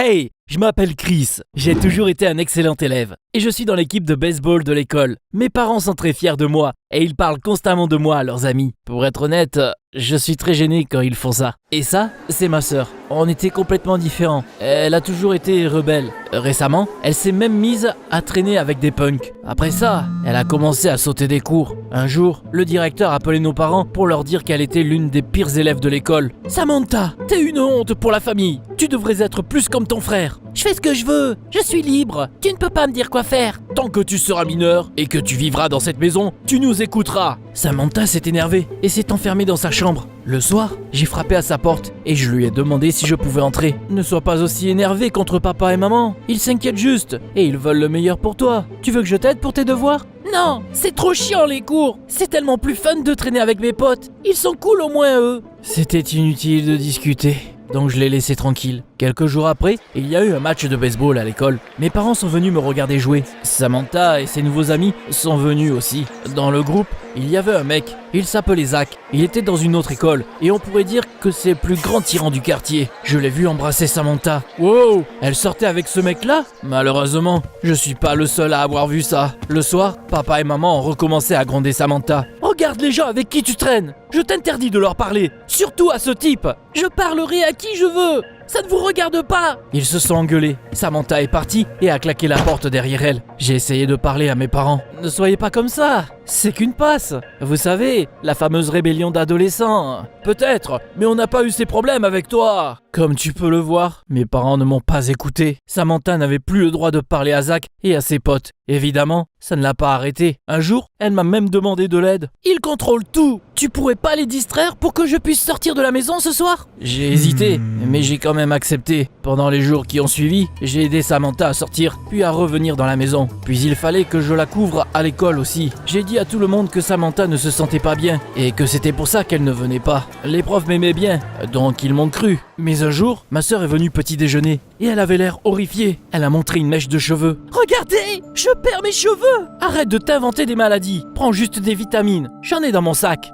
Hey, je m'appelle Chris, j'ai toujours été un excellent élève et je suis dans l'équipe de baseball de l'école. Mes parents sont très fiers de moi et ils parlent constamment de moi à leurs amis. Pour être honnête, je suis très gêné quand ils font ça. Et ça, c'est ma sœur. On était complètement différents. Elle a toujours été rebelle. Récemment, elle s'est même mise à traîner avec des punks. Après ça, elle a commencé à sauter des cours. Un jour, le directeur a appelé nos parents pour leur dire qu'elle était l'une des pires élèves de l'école. Samantha, t'es une honte pour la famille. Tu devrais être plus comme ton frère. Je fais ce que je veux, je suis libre, tu ne peux pas me dire quoi faire. Tant que tu seras mineur et que tu vivras dans cette maison, tu nous écouteras. Samantha s'est énervée et s'est enfermée dans sa chambre. Le soir, j'ai frappé à sa porte et je lui ai demandé si je pouvais entrer. Ne sois pas aussi énervé contre papa et maman, ils s'inquiètent juste et ils veulent le meilleur pour toi. Tu veux que je t'aide pour tes devoirs ? Non, c'est trop chiant les cours. C'est tellement plus fun de traîner avec mes potes. Ils sont cool au moins eux. C'était inutile de discuter. Donc je l'ai laissé tranquille. Quelques jours après, il y a eu un match de baseball à l'école. Mes parents sont venus me regarder jouer. Samantha et ses nouveaux amis sont venus aussi. Dans le groupe, il y avait un mec. Il s'appelait Zach. Il était dans une autre école. Et on pourrait dire que c'est le plus grand tyran du quartier. Je l'ai vu embrasser Samantha. Wow, elle sortait avec ce mec-là ? Malheureusement, je suis pas le seul à avoir vu ça. Le soir, papa et maman ont recommencé à gronder Samantha. Regarde les gens avec qui tu traînes. Je t'interdis de leur parler. Surtout à ce type. Je parlerai à qui je veux. Ça ne vous regarde pas. Ils se sont engueulés. Samantha est partie et a claqué la porte derrière elle. J'ai essayé de parler à mes parents. Ne soyez pas comme ça. C'est qu'une passe. Vous savez, la fameuse rébellion d'adolescents. Peut-être, mais on n'a pas eu ces problèmes avec toi. Comme tu peux le voir, mes parents ne m'ont pas écouté. Samantha n'avait plus le droit de parler à Zach et à ses potes. Évidemment, ça ne l'a pas arrêté. Un jour, elle m'a même demandé de l'aide. Ils contrôlent tout. Tu pourrais pas les distraire pour que je puisse sortir de la maison ce soir ? J'ai hésité, mais j'ai quand même accepté. Pendant les jours qui ont suivi, j'ai aidé Samantha à sortir, puis à revenir dans la maison. Puis il fallait que je la couvre à l'école aussi. J'ai dit à tout le monde que Samantha ne se sentait pas bien, et que c'était pour ça qu'elle ne venait pas. Les profs m'aimaient bien, donc ils m'ont cru. Mais un jour, ma sœur est venue petit déjeuner, et elle avait l'air horrifiée. Elle a montré une mèche de cheveux. Regardez, je perds mes cheveux. Arrête de t'inventer des maladies. Prends juste des vitamines. J'en ai dans mon sac.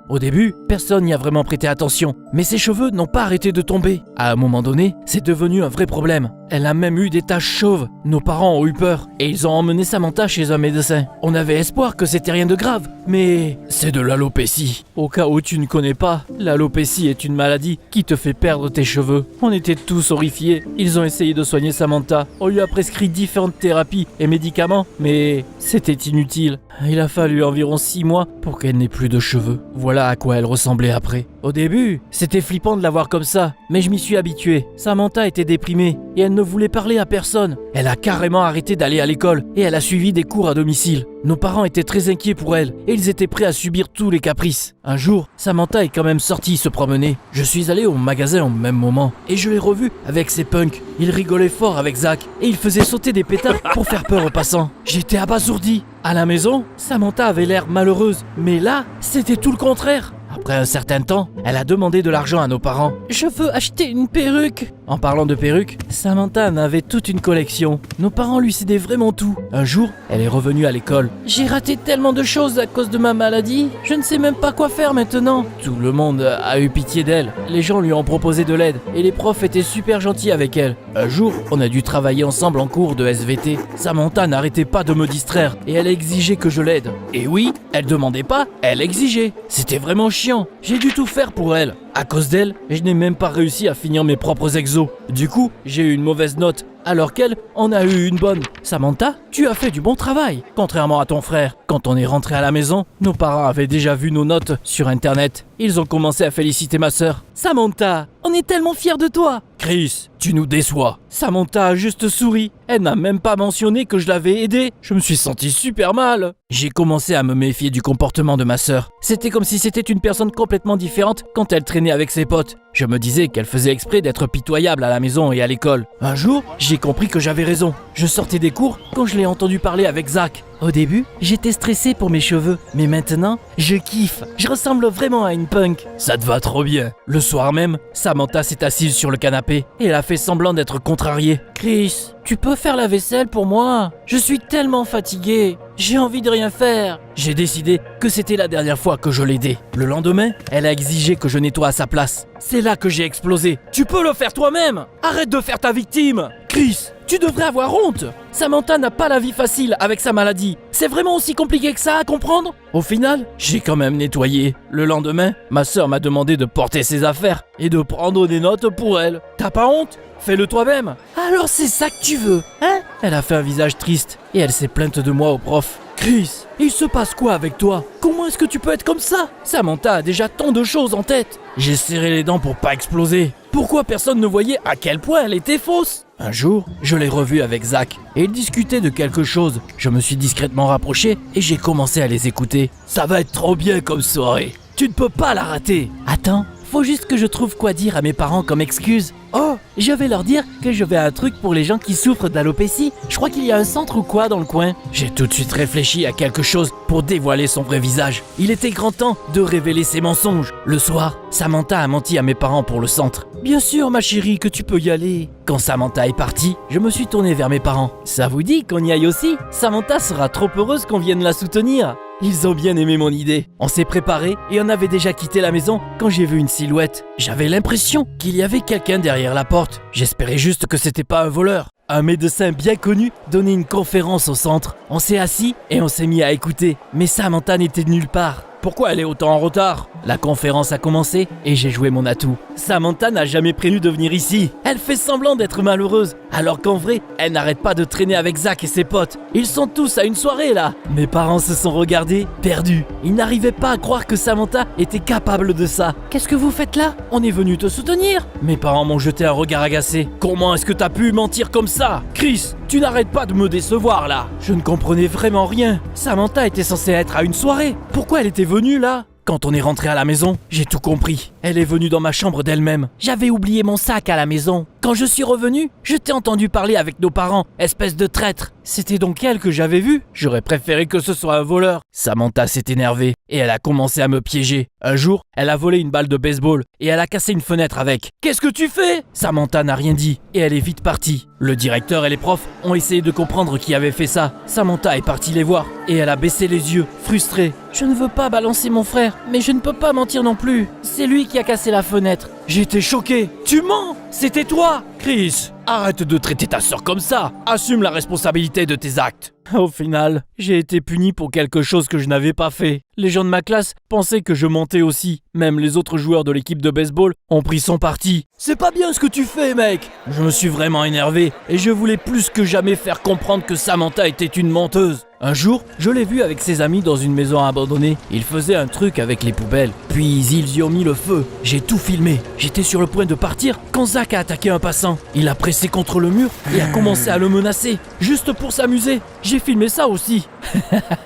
Au début, personne n'y a vraiment prêté attention, mais ses cheveux n'ont pas arrêté de tomber. À un moment donné, c'est devenu un vrai problème. Elle a même eu des taches chauves. Nos parents ont eu peur et ils ont emmené Samantha chez un médecin. On avait espoir que c'était rien de grave, mais c'est de l'alopécie. Au cas où tu ne connais pas, l'alopécie est une maladie qui te fait perdre tes cheveux. On était tous horrifiés. Ils ont essayé de soigner Samantha. On lui a prescrit différentes thérapies et médicaments, mais c'était inutile. Il a fallu environ 6 mois pour qu'elle n'ait plus de cheveux. Voilà à quoi elle ressemblait après. Au début, c'était flippant de la voir comme ça, mais je m'y suis habitué. Samantha était déprimée et elle ne voulait parler à personne. Elle a carrément arrêté d'aller à l'école et elle a suivi des cours à domicile. Nos parents étaient très inquiets pour elle et ils étaient prêts à subir tous les caprices. Un jour, Samantha est quand même sortie se promener. Je suis allé au magasin au même moment et je l'ai revue avec ses punks. Il rigolait fort avec Zach et il faisait sauter des pétards pour faire peur aux passants. J'étais abasourdi. À la maison, Samantha avait l'air malheureuse, mais là, c'était tout le contraire. Après un certain temps, elle a demandé de l'argent à nos parents. Je veux acheter une perruque. En parlant de perruques, Samantha en avait toute une collection. Nos parents lui cédaient vraiment tout. Un jour, elle est revenue à l'école. J'ai raté tellement de choses à cause de ma maladie. Je ne sais même pas quoi faire maintenant. Tout le monde a eu pitié d'elle. Les gens lui ont proposé de l'aide et les profs étaient super gentils avec elle. Un jour, on a dû travailler ensemble en cours de SVT. Samantha n'arrêtait pas de me distraire et elle exigeait que je l'aide. Et oui, elle demandait pas, elle exigeait. C'était vraiment chiant. J'ai dû tout faire pour elle. À cause d'elle, je n'ai même pas réussi à finir mes propres exos. Du coup, j'ai eu une mauvaise note, alors qu'elle en a eu une bonne. Samantha, tu as fait du bon travail, contrairement à ton frère. Quand on est rentré à la maison, nos parents avaient déjà vu nos notes sur internet. Ils ont commencé à féliciter ma sœur. Samantha, on est tellement fiers de toi. Chris, tu nous déçois. Samantha a juste souri. Elle n'a même pas mentionné que je l'avais aidée. Je me suis senti super mal. J'ai commencé à me méfier du comportement de ma sœur. C'était comme si c'était une personne complètement différente quand elle traînait avec ses potes. Je me disais qu'elle faisait exprès d'être pitoyable à la maison et à l'école. Un jour, j'ai compris que j'avais raison. Je sortais des cours quand je l'ai entendu parler avec Zach. Au début, j'étais stressé pour mes cheveux, mais maintenant, je kiffe. Je ressemble vraiment à une punk. Ça te va trop bien. Le soir même, Samantha s'est assise sur le canapé et elle a fait semblant d'être contrariée. Chris, tu peux faire la vaisselle pour moi? Je suis tellement fatigué. J'ai envie de rien faire. J'ai décidé que c'était la dernière fois que je l'aidais. Le lendemain, elle a exigé que je nettoie à sa place. C'est là que j'ai explosé. Tu peux le faire toi-même. Arrête de faire ta victime. Chris, tu devrais avoir honte. Samantha n'a pas la vie facile avec sa maladie. C'est vraiment aussi compliqué que ça à comprendre? Au final, j'ai quand même nettoyé. Le lendemain, ma sœur m'a demandé de porter ses affaires et de prendre des notes pour elle. T'as pas honte? Fais-le toi-même. Alors c'est ça que tu veux, hein? Elle a fait un visage triste et elle s'est plainte de moi au prof. Chris, il se passe quoi avec toi? Comment est-ce que tu peux être comme ça? Samantha a déjà tant de choses en tête. J'ai serré les dents pour pas exploser. Pourquoi personne ne voyait à quel point elle était fausse? Un jour, je l'ai revue avec Zach et ils discutaient de quelque chose. Je me suis discrètement rapproché et j'ai commencé à les écouter. Ça va être trop bien comme soirée. Tu ne peux pas la rater. Attends, faut juste que je trouve quoi dire à mes parents comme excuse. Oh, je vais leur dire que je vais à un truc pour les gens qui souffrent d'alopécie. Je crois qu'il y a un centre ou quoi dans le coin. J'ai tout de suite réfléchi à quelque chose pour dévoiler son vrai visage. Il était grand temps de révéler ses mensonges. Le soir, Samantha a menti à mes parents pour le centre. Bien sûr, ma chérie, que tu peux y aller. Quand Samantha est partie, je me suis tourné vers mes parents. Ça vous dit qu'on y aille aussi? Samantha sera trop heureuse qu'on vienne la soutenir. Ils ont bien aimé mon idée. On s'est préparé et on avait déjà quitté la maison quand j'ai vu une silhouette. J'avais l'impression qu'il y avait quelqu'un derrière la porte. J'espérais juste que c'était pas un voleur. Un médecin bien connu donnait une conférence au centre. On s'est assis et on s'est mis à écouter. Mais Samantha n'était nulle part. Pourquoi elle est autant en retard? La conférence a commencé et j'ai joué mon atout. Samantha n'a jamais prévu de venir ici. Elle fait semblant d'être malheureuse, alors qu'en vrai, elle n'arrête pas de traîner avec Zach et ses potes. Ils sont tous à une soirée là. Mes parents se sont regardés, perdus. Ils n'arrivaient pas à croire que Samantha était capable de ça. Qu'est-ce que vous faites là? On est venu te soutenir. Mes parents m'ont jeté un regard agacé. Comment est-ce que t'as pu mentir comme ça? Chris, tu n'arrêtes pas de me décevoir là. Je ne comprenais vraiment rien. Samantha était censée être à une soirée. Pourquoi elle était venue là? Quand on est rentré à la maison, j'ai tout compris. Elle est venue dans ma chambre d'elle-même. J'avais oublié mon sac à la maison. Quand je suis revenu, je t'ai entendu parler avec nos parents, espèce de traître. C'était donc elle que j'avais vue? J'aurais préféré que ce soit un voleur. Samantha s'est énervée et elle a commencé à me piéger. Un jour, elle a volé une balle de baseball et elle a cassé une fenêtre avec. Qu'est-ce que tu fais? Samantha n'a rien dit et elle est vite partie. Le directeur et les profs ont essayé de comprendre qui avait fait ça. Samantha est partie les voir et elle a baissé les yeux, frustrée. Je ne veux pas balancer mon frère, mais je ne peux pas mentir non plus. C'est lui qui a cassé la fenêtre. J'étais choqué. Tu mens? C'était toi? Chris, arrête de traiter ta sœur comme ça. Assume la responsabilité de tes actes. Au final, j'ai été puni pour quelque chose que je n'avais pas fait. Les gens de ma classe pensaient que je mentais aussi. Même les autres joueurs de l'équipe de baseball ont pris son parti. C'est pas bien ce que tu fais, mec. Je me suis vraiment énervé et je voulais plus que jamais faire comprendre que Samantha était une menteuse. Un jour, je l'ai vu avec ses amis dans une maison abandonnée. Il faisait un truc avec les poubelles. Puis ils y ont mis le feu. J'ai tout filmé. J'étais sur le point de partir quand Zach a attaqué un passant. Il a pressé contre le mur et a commencé à le menacer. Juste pour s'amuser. J'ai filmé ça aussi.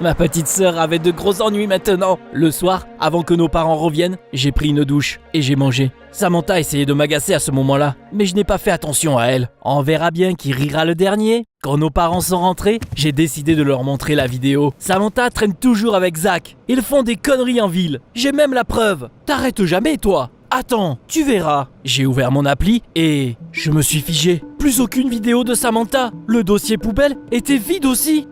Ma petite sœur avait de gros ennuis maintenant. Le soir, avant que nos parents reviennent, j'ai pris une douche et j'ai mangé. Samantha essayait de m'agacer à ce moment-là, mais je n'ai pas fait attention à elle. On verra bien qui rira le dernier. Quand nos parents sont rentrés, j'ai décidé de leur montrer la vidéo. Samantha traîne toujours avec Zach. Ils font des conneries en ville. J'ai même la preuve. T'arrêtes jamais, toi. Attends, tu verras. J'ai ouvert mon appli et je me suis figé. Plus aucune vidéo de Samantha. Le dossier poubelle était vide aussi.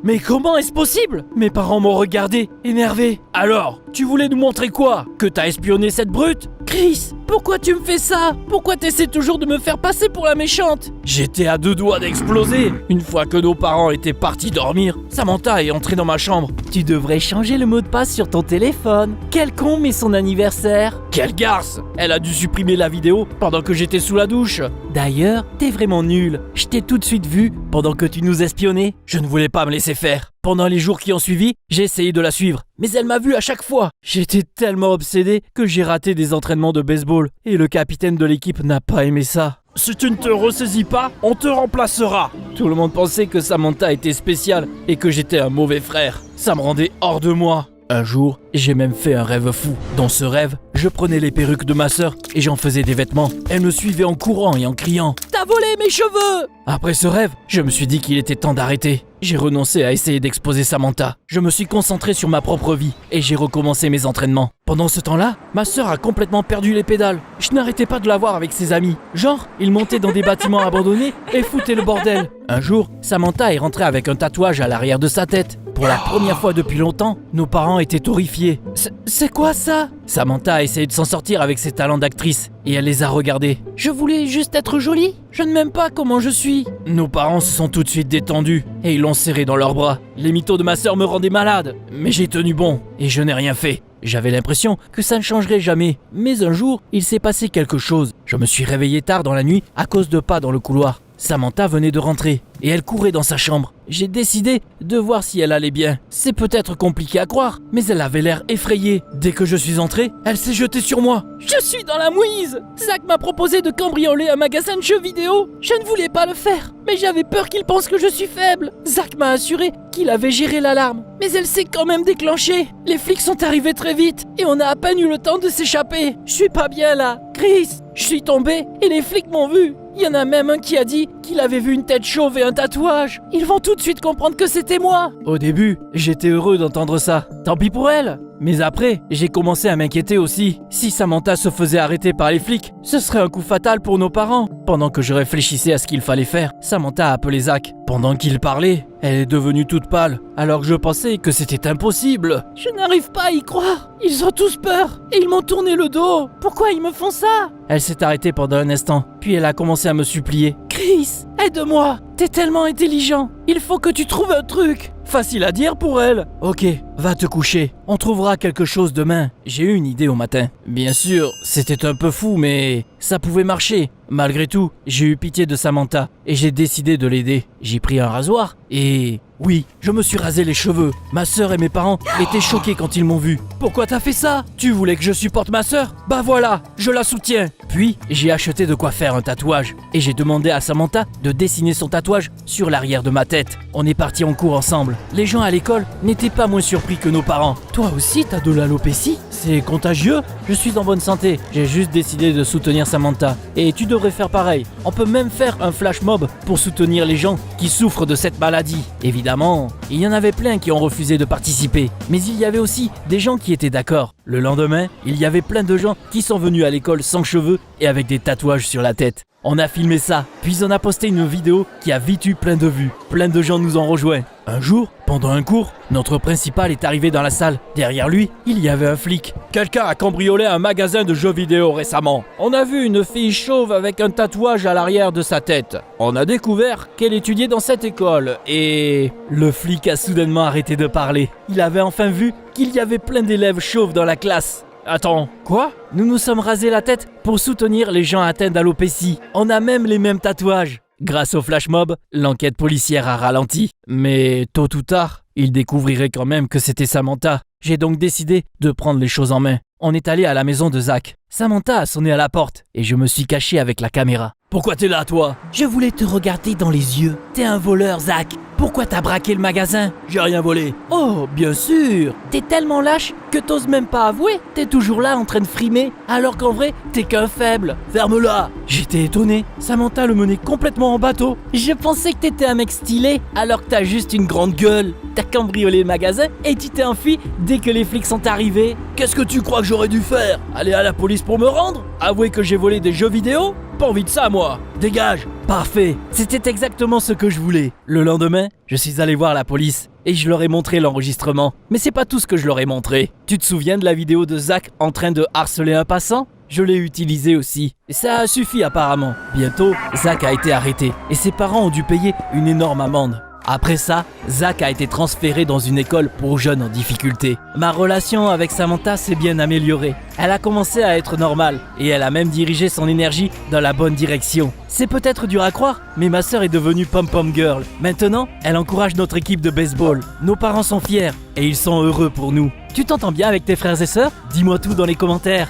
Mais comment est-ce possible? Mes parents m'ont regardé, énervé. Alors, tu voulais nous montrer quoi? Que t'as espionné cette brute? Chris, pourquoi tu me fais ça? Pourquoi t'essaies toujours de me faire passer pour la méchante? J'étais à 2 doigts d'exploser. Une fois que nos parents étaient partis dormir, Samantha est entrée dans ma chambre. Tu devrais changer le mot de passe sur ton téléphone. Quel con met son anniversaire? Quelle garce! Elle a dû supprimer la vidéo pendant que j'étais sous la douche. D'ailleurs, t'es vraiment nul. Je t'ai tout de suite vu pendant que tu nous espionnais. Je ne voulais pas me laisser faire. Pendant les jours qui ont suivi, j'ai essayé de la suivre, mais elle m'a vu à chaque fois. J'étais tellement obsédé que j'ai raté des entraînements de baseball et le capitaine de l'équipe n'a pas aimé ça. Si tu ne te ressaisis pas, on te remplacera. Tout le monde pensait que Samantha était spéciale et que j'étais un mauvais frère. Ça me rendait hors de moi. Un jour, j'ai même fait un rêve fou. Dans ce rêve, je prenais les perruques de ma sœur et j'en faisais des vêtements. Elle me suivait en courant et en criant « Ta a volé mes cheveux! Après ce rêve, je me suis dit qu'il était temps d'arrêter. J'ai renoncé à essayer d'exposer Samantha. Je me suis concentré sur ma propre vie et j'ai recommencé mes entraînements. Pendant ce temps-là, ma sœur a complètement perdu les pédales. Je n'arrêtais pas de la voir avec ses amis. Genre, ils montaient dans des bâtiments abandonnés et foutaient le bordel. Un jour, Samantha est rentrée avec un tatouage à l'arrière de sa tête. Pour la première fois depuis longtemps, nos parents étaient horrifiés. C'est quoi ça? Samantha a essayé de s'en sortir avec ses talents d'actrice et elle les a regardés. Je voulais juste être jolie. Je ne m'aime pas comment je suis. Nos parents se sont tout de suite détendus et ils l'ont serré dans leurs bras. Les mythos de ma sœur me rendaient malade, mais j'ai tenu bon et je n'ai rien fait. J'avais l'impression que ça ne changerait jamais, mais un jour, il s'est passé quelque chose. Je me suis réveillé tard dans la nuit à cause de pas dans le couloir. Samantha venait de rentrer et elle courait dans sa chambre. J'ai décidé de voir si elle allait bien. C'est peut-être compliqué à croire, mais elle avait l'air effrayée. Dès que je suis entré, elle s'est jetée sur moi. Je suis dans la mouise! Zach m'a proposé de cambrioler un magasin de jeux vidéo. Je ne voulais pas le faire, mais j'avais peur qu'il pense que je suis faible. Zach m'a assuré qu'il avait géré l'alarme, mais elle s'est quand même déclenchée. Les flics sont arrivés très vite et on a à peine eu le temps de s'échapper. Je suis pas bien là. Chris, je suis tombé et les flics m'ont vu. Il y en a même un qui a dit qu'il avait vu une tête chauve et un tatouage. Ils vont tout de suite comprendre que c'était moi. Au début, j'étais heureux d'entendre ça. Tant pis pour elle. Mais après, j'ai commencé à m'inquiéter aussi. Si Samantha se faisait arrêter par les flics, ce serait un coup fatal pour nos parents. Pendant que je réfléchissais à ce qu'il fallait faire, Samantha a appelé Zach. Pendant qu'il parlait, elle est devenue toute pâle, alors que je pensais que c'était impossible. Je n'arrive pas à y croire. Ils ont tous peur et ils m'ont tourné le dos. Pourquoi ils me font ça? Elle s'est arrêtée pendant un instant, puis elle a commencé à me supplier. Chris, aide-moi. T'es tellement intelligent. Il faut que tu trouves un truc. Facile à dire pour elle. Ok, va te coucher. On trouvera quelque chose demain. J'ai eu une idée au matin. Bien sûr, c'était un peu fou, mais ça pouvait marcher. Malgré tout, j'ai eu pitié de Samantha et j'ai décidé de l'aider. J'ai pris un rasoir et... oui, je me suis rasé les cheveux. Ma sœur et mes parents étaient choqués quand ils m'ont vu. Pourquoi t'as fait ça? Tu voulais que je supporte ma sœur? Bah voilà, je la soutiens. Puis, j'ai acheté de quoi faire un tatouage et j'ai demandé à Samantha de dessiner son tatouage sur l'arrière de ma tête. On est partis en cours ensemble. Les gens à l'école n'étaient pas moins surpris que nos parents. Toi aussi, t'as de l'alopécie? C'est contagieux? Je suis en bonne santé. J'ai juste décidé de soutenir Samantha. Et tu devrais faire pareil. On peut même faire un flash mob pour soutenir les gens qui souffrent de cette maladie. Évidemment, il y en avait plein qui ont refusé de participer. Mais il y avait aussi des gens qui étaient d'accord. Le lendemain, il y avait plein de gens qui sont venus à l'école sans cheveux et avec des tatouages sur la tête. On a filmé ça, puis on a posté une vidéo qui a vite eu plein de vues. Plein de gens nous ont rejoints. Un jour, pendant un cours, notre principal est arrivé dans la salle. Derrière lui, il y avait un flic. Quelqu'un a cambriolé un magasin de jeux vidéo récemment. On a vu une fille chauve avec un tatouage à l'arrière de sa tête. On a découvert qu'elle étudiait dans cette école et... Le flic a soudainement arrêté de parler. Il avait enfin vu qu'il y avait plein d'élèves chauves dans la classe. Attends, quoi? Nous nous sommes rasés la tête pour soutenir les gens atteints d'alopécie. On a même les mêmes tatouages. Grâce au flash mob, l'enquête policière a ralenti. Mais tôt ou tard, ils découvriraient quand même que c'était Samantha. J'ai donc décidé de prendre les choses en main. On est allé à la maison de Zach. Samantha a sonné à la porte et je me suis caché avec la caméra. Pourquoi t'es là, toi? Je voulais te regarder dans les yeux. T'es un voleur, Zach. Pourquoi t'as braqué le magasin? J'ai rien volé. Oh, bien sûr. T'es tellement lâche que t'oses même pas avouer. T'es toujours là en train de frimer, alors qu'en vrai, t'es qu'un faible. Ferme-la. J'étais étonné. Samantha le menait complètement en bateau. Je pensais que t'étais un mec stylé, alors que t'as juste une grande gueule. T'as cambriolé le magasin et tu t'es enfui dès que les flics sont arrivés. Qu'est-ce que tu crois que j'aurais dû faire? Aller à la police pour me rendre? Avouer que j'ai volé des jeux vidéo? Pas envie de ça, moi. Dégage. Parfait. C'était exactement ce que je voulais. Le lendemain, je suis allé voir la police et je leur ai montré l'enregistrement. Mais c'est pas tout ce que je leur ai montré. Tu te souviens de la vidéo de Zach en train de harceler un passant? Je l'ai utilisée aussi. Et ça a suffi apparemment. Bientôt, Zach a été arrêté et ses parents ont dû payer une énorme amende. Après ça, Zach a été transféré dans une école pour jeunes en difficulté. Ma relation avec Samantha s'est bien améliorée. Elle a commencé à être normale et elle a même dirigé son énergie dans la bonne direction. C'est peut-être dur à croire, mais ma sœur est devenue pom-pom girl. Maintenant, elle encourage notre équipe de baseball. Nos parents sont fiers et ils sont heureux pour nous. Tu t'entends bien avec tes frères et sœurs? Dis-moi tout dans les commentaires.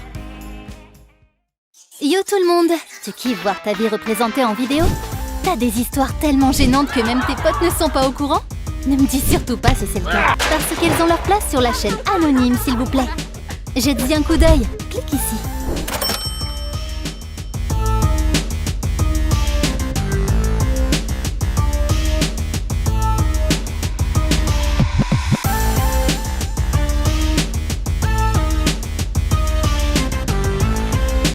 Yo tout le monde! Tu kiffes voir ta vie représentée en vidéo? T'as des histoires tellement gênantes que même tes potes ne sont pas au courant? Ne me dis surtout pas si c'est le cas, parce qu'elles ont leur place sur la chaîne anonyme s'il vous plaît. Jette-y un coup d'œil, clique ici.